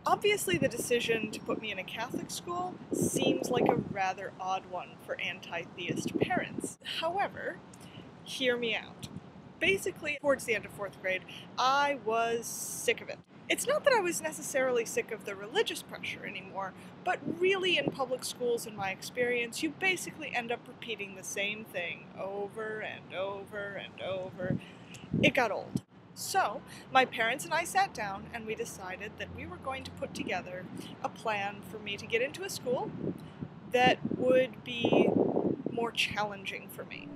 Obviously, the decision to put me in a Catholic school seems like a rather odd one for anti-theist parents. However, hear me out. Basically, towards the end of 4th grade, I was sick of it. It's not that I was necessarily sick of the religious pressure anymore, but really in public schools, in my experience, you basically end up repeating the same thing over and over and over. It got old. So, my parents and I sat down and we decided that we were going to put together a plan for me to get into a school that would be more challenging for me.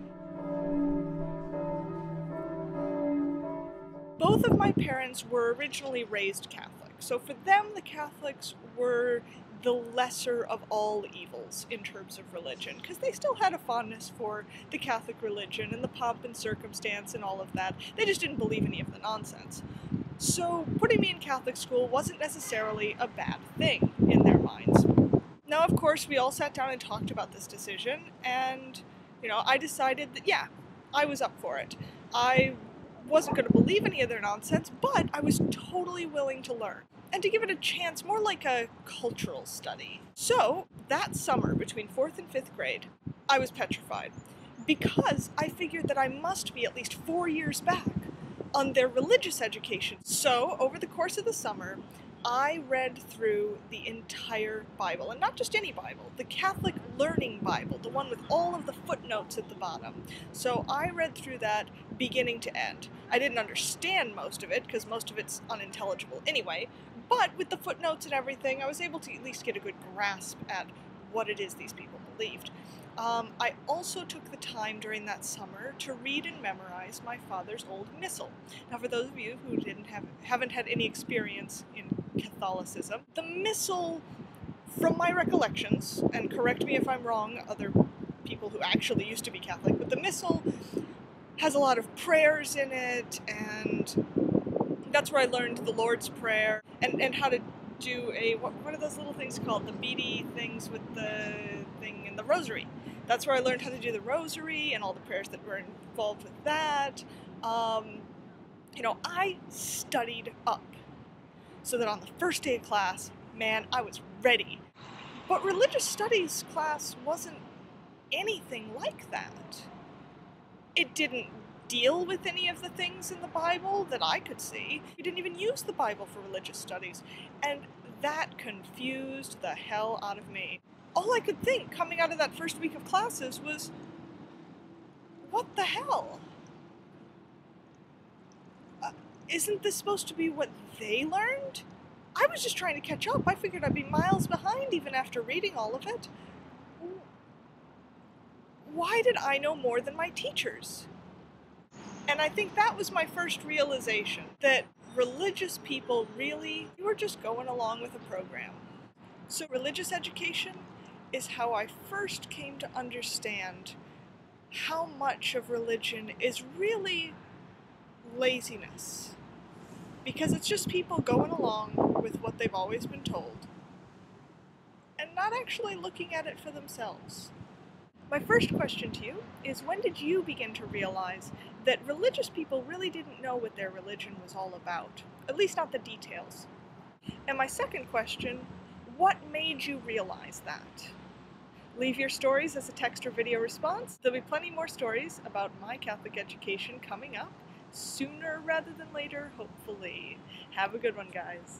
Both of my parents were originally raised Catholic, so for them the Catholics were the lesser of all evils in terms of religion, because they still had a fondness for the Catholic religion and the pomp and circumstance and all of that. They just didn't believe any of the nonsense. So putting me in Catholic school wasn't necessarily a bad thing in their minds. Now, of course, we all sat down and talked about this decision, and, I decided that, yeah, I was up for it. I wasn't going to believe any of their nonsense, but I was totally willing to learn and to give it a chance, more like a cultural study. So that summer between 4th and 5th grade, I was petrified because I figured that I must be at least 4 years back on their religious education. So over the course of the summer, I read through the entire Bible, and not just any Bible, the Catholic Learning Bible, the one with all of the footnotes at the bottom. So I read through that beginning to end. I didn't understand most of it, because most of it's unintelligible anyway, but with the footnotes and everything, I was able to at least get a good grasp at what it is these people believed. I also took the time during that summer to read and memorize my father's old missal. Now, for those of you who haven't had any experience in Catholicism, the missal, from my recollections, and correct me if I'm wrong, other people who actually used to be Catholic, but the missal has a lot of prayers in it, and that's where I learned the Lord's Prayer and how to do what are those little things called? The beady things with the thing in the rosary. That's where I learned how to do the rosary and all the prayers that were involved with that. I studied up so that on the first day of class, man, I was ready. But religious studies class wasn't anything like that. It didn't deal with any of the things in the Bible that I could see. We didn't even use the Bible for religious studies, and that confused the hell out of me. All I could think coming out of that first week of classes was, what the hell? Isn't this supposed to be what they learned? I was just trying to catch up. I figured I'd be miles behind even after reading all of it. Why did I know more than my teachers? And I think that was my first realization, that religious people really were just going along with a program. So religious education is how I first came to understand how much of religion is really laziness. Because it's just people going along with what they've always been told and not actually looking at it for themselves. My first question to you is, when did you begin to realize that religious people really didn't know what their religion was all about? At least not the details. And my second question, what made you realize that? Leave your stories as a text or video response. There'll be plenty more stories about my Catholic education coming up sooner rather than later, hopefully. Have a good one, guys.